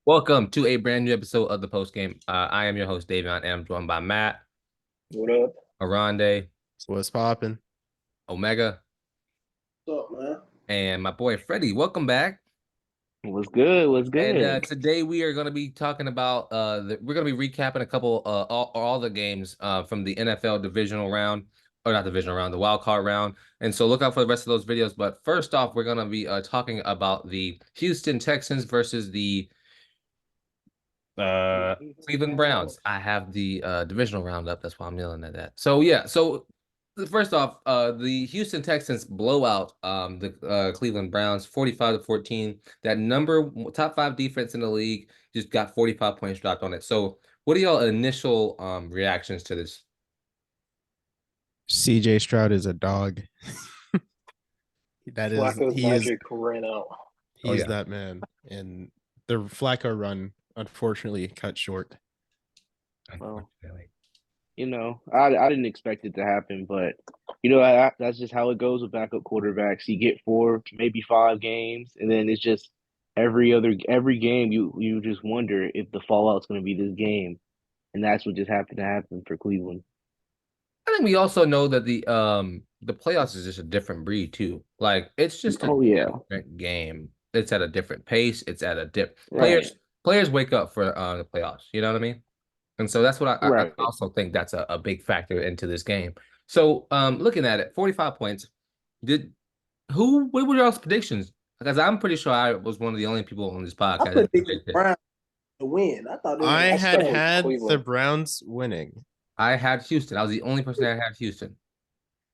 Welcome to a brand new episode of the Post Game. I am your host, Davion, and I'm joined by Matt, What up? Oronde, So what's popping? Omega, What's up, man? and my boy Freddie. Welcome back. What's good? What's And good? today we are going to be talking about we're going to be recapping a couple all the games from the NFL divisional round, or not divisional round, the wild card round. And so look out for the rest of those videos. But first off, we're going to be talking about the Houston Texans versus the Cleveland Browns. I have the divisional round up. That's why I'm yelling at that. So yeah, so first off, the Houston Texans blow out the Cleveland Browns 45-14. That top 5 defense in the league just got 45 points dropped on it. So what are y'all initial reactions to this? CJ Stroud is a dog. Flacco's magic ran out. He's that man. And the Flacco run unfortunately cut short. Well, I didn't expect it to happen, but that's just how it goes with backup quarterbacks. You get 4, maybe 5 games, and then it's just every game you just wonder if the fallout's going to be this game, and that's what just happened to happen for Cleveland. I think we also know that the playoffs is just a different breed too. Like it's just a different game. It's at a different pace. It's at a players wake up for the playoffs. You know what I mean? And so that's what I also think that's a big factor into this game. So looking at it, 45 points. What were y'all's predictions? Because I'm pretty sure I was one of the only people on this podcast. I predicted Browns to win. I had the Browns winning. I had Houston. I was the only person that had Houston.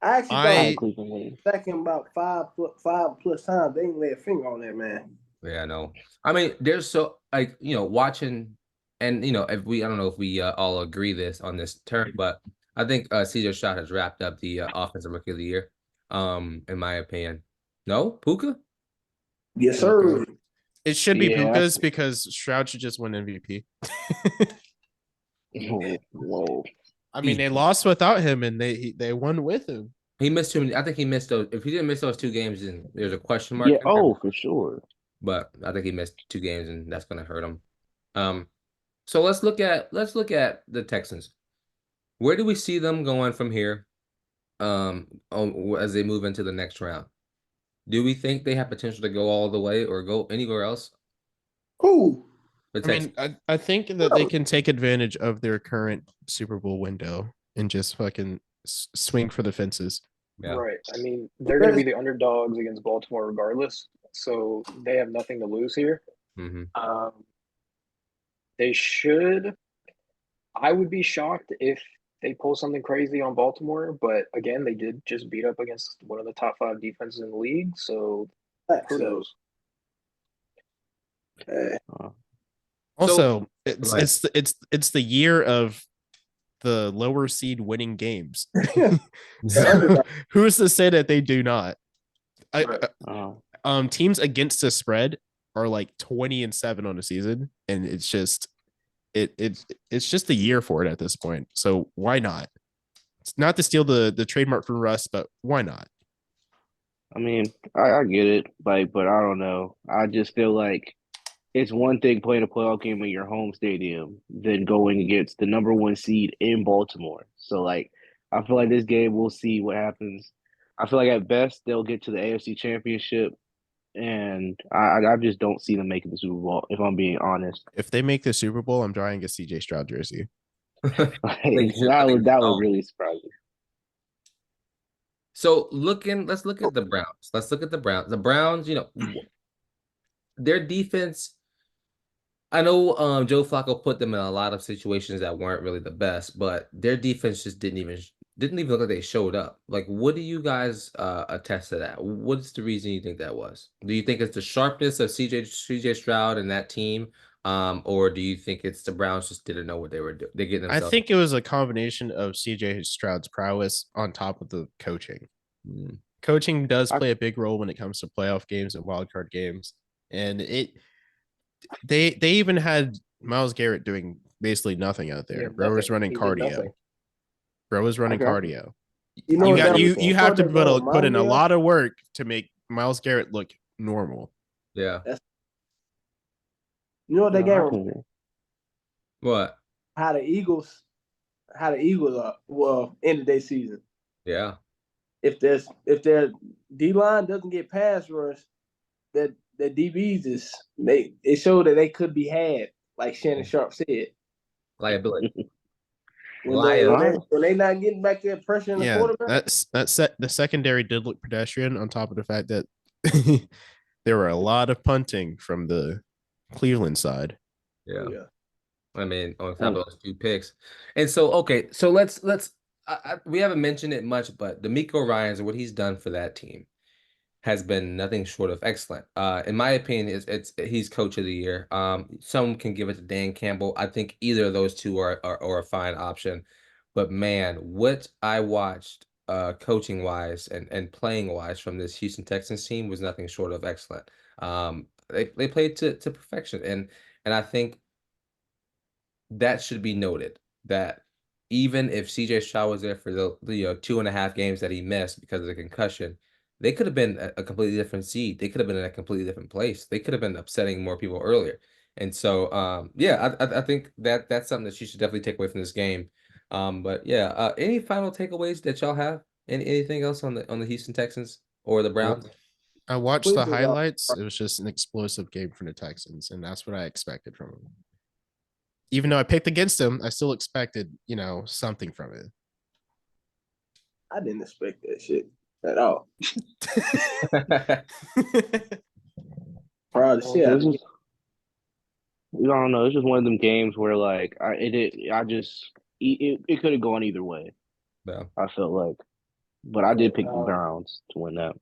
I actually thought Cleveland winning. Second about five plus times. They didn't lay a finger on that, man. Yeah, I know. I mean, there's so watching, and I don't know if we all agree on this term, but I think CJ Stroud has wrapped up the offensive rookie of the year. In my opinion, no Puka. Yes, sir. It should be Puka's because Stroud should just win MVP. Whoa. I mean, they lost without him, and they won with him. He missed too many. I think he missed those. If he didn't miss those 2 games, then there's a question mark. Yeah. For sure. But I think he missed 2 games, and that's going to hurt him. So let's look at the Texans. Where do we see them going from here? As they move into the next round, do we think they have potential to go all the way or go anywhere else? Who? I think that they can take advantage of their current Super Bowl window and just fucking swing for the fences. Yeah. Right. I mean, they're going to be the underdogs against Baltimore regardless, so they have nothing to lose here. Mm-hmm. They should. I would be shocked if they pull something crazy on Baltimore, but again, they did just beat up against one of the top 5 defenses in the league, so who knows? Also, it's the year of the lower seed winning games. So, who's to say that they do not? Teams against the spread are like 20-7 on the season, and it's just it's just a year for it at this point. So why not? It's not to steal the trademark from Russ, but why not? I mean, I get it, but I don't know. I just feel like it's one thing playing a playoff game in your home stadium than going against the number 1 seed in Baltimore. So, I feel like this game, we'll see what happens. I feel like at best they'll get to the AFC Championship, and I just don't see them making the Super Bowl, if I'm being honest. If they make the Super Bowl, I'm drawing a CJ Stroud jersey. That would really surprise me. So let's look at the Browns. The Browns, their defense. I know Joe Flacco put them in a lot of situations that weren't really the best, but their defense just didn't even look like they showed up. Like, what do you guys attest to that? What's the reason you think that was? Do you think it's the sharpness of CJ Stroud and that team, or do you think it's the Browns just didn't know what they were doing? They getting themselves. I think it was a combination of CJ Stroud's prowess on top of the coaching. Coaching does play a big role when it comes to playoff games and wildcard games, and they even had Myles Garrett doing basically nothing out there. Bro was running cardio. You have to put in a lot of work to make Myles Garrett look normal. Yeah. You know what they No, I game? can- What? How the Eagles are ended their season. Yeah. If their D line doesn't get pass rush, that the DBs it showed that they could be had, like Shannon Sharp said. Liability. When Liability. they not getting back there pressure in the Yeah, quarterback. the secondary did look pedestrian. On top of the fact that there were a lot of punting from the Cleveland side. Yeah. Yeah. I mean, on top of those 2 picks. And so, okay, so let's we haven't mentioned it much, but D'Amico Ryans and what he's done for that team has been nothing short of excellent. In my opinion, he's coach of the year. Some can give it to Dan Campbell. I think either of those two are a fine option. But man, what I watched coaching wise and playing wise from this Houston Texans team was nothing short of excellent. They played to perfection, and I think that should be noted that even if CJ Stroud was there for the 2.5 games that he missed because of the concussion, they could have been a completely different seed. They could have been in a completely different place. They could have been upsetting more people earlier. And so, yeah, I think that's something that you should definitely take away from this game. But yeah, any final takeaways that y'all have? Anything else on the Houston Texans or the Browns? I watched the Cleveland, highlights. It was just an explosive game from the Texans, and that's what I expected from them. Even though I picked against them, I still expected, something from it. I didn't expect that shit at all. Proud of shit. This is, I don't know. It's just one of them games where like it could have gone either way. Yeah. I felt like, but I did pick the Browns to win that.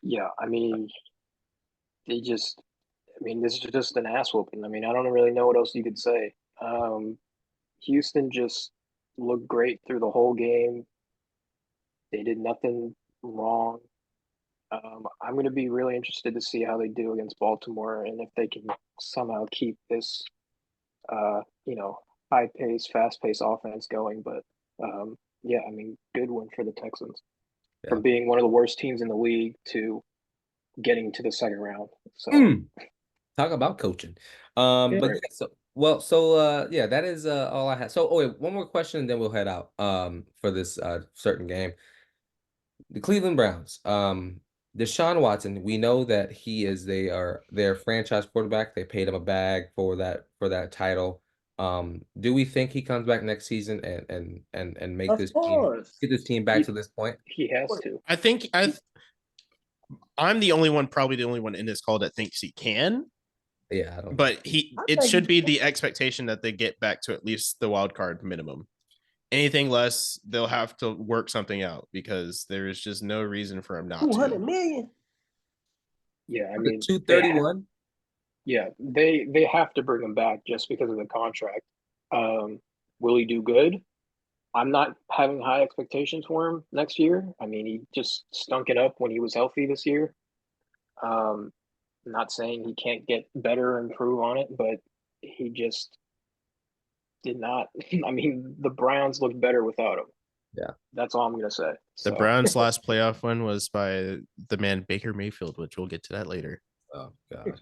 Yeah, I mean, this is just an ass whooping. I mean, I don't really know what else you could say. Houston just looked great through the whole game. They did nothing wrong. I'm going to be really interested to see how they do against Baltimore and if they can somehow keep this, high pace, fast pace offense going. But yeah, I mean, good win for the Texans from being one of the worst teams in the league to getting to the second round. So talk about coaching. Yeah. But yeah, yeah, that is all I had. So wait, one more question and then we'll head out for this certain game. The Cleveland Browns. Deshaun Watson, we know that he is their franchise quarterback. They paid him a bag for that title. Do we think he comes back next season and make Of this course. get this team back to this point? he has to. I think I'm probably the only one in this call that thinks he can. Yeah, I don't. But it should be the expectation that they get back to at least the wild card minimum. Anything less, they'll have to work something out because there is just no reason for him not to. $200 million. Yeah, I mean, 231. Yeah, they have to bring him back just because of the contract. Will he do good? I'm not having high expectations for him next year. I mean, he just stunk it up when he was healthy this year. Not saying he can't get better or improve on it, but he just did not. I mean, the Browns looked better without him. Yeah. That's all I'm going to say. The Browns' last playoff win was by the man Baker Mayfield, which we'll get to that later. Oh, God.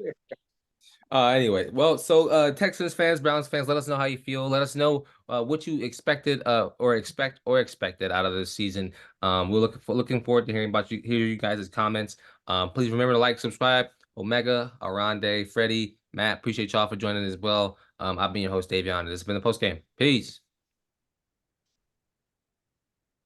Anyway, well, so Texans fans, Browns fans, let us know how you feel. Let us know what you expected or expected out of this season. We're looking forward to hearing hear you guys' comments. Please remember to like, subscribe. Omega, Oronde, Freddie, Matt, appreciate y'all for joining as well. I've been your host, Davion, and this has been the post game. Peace.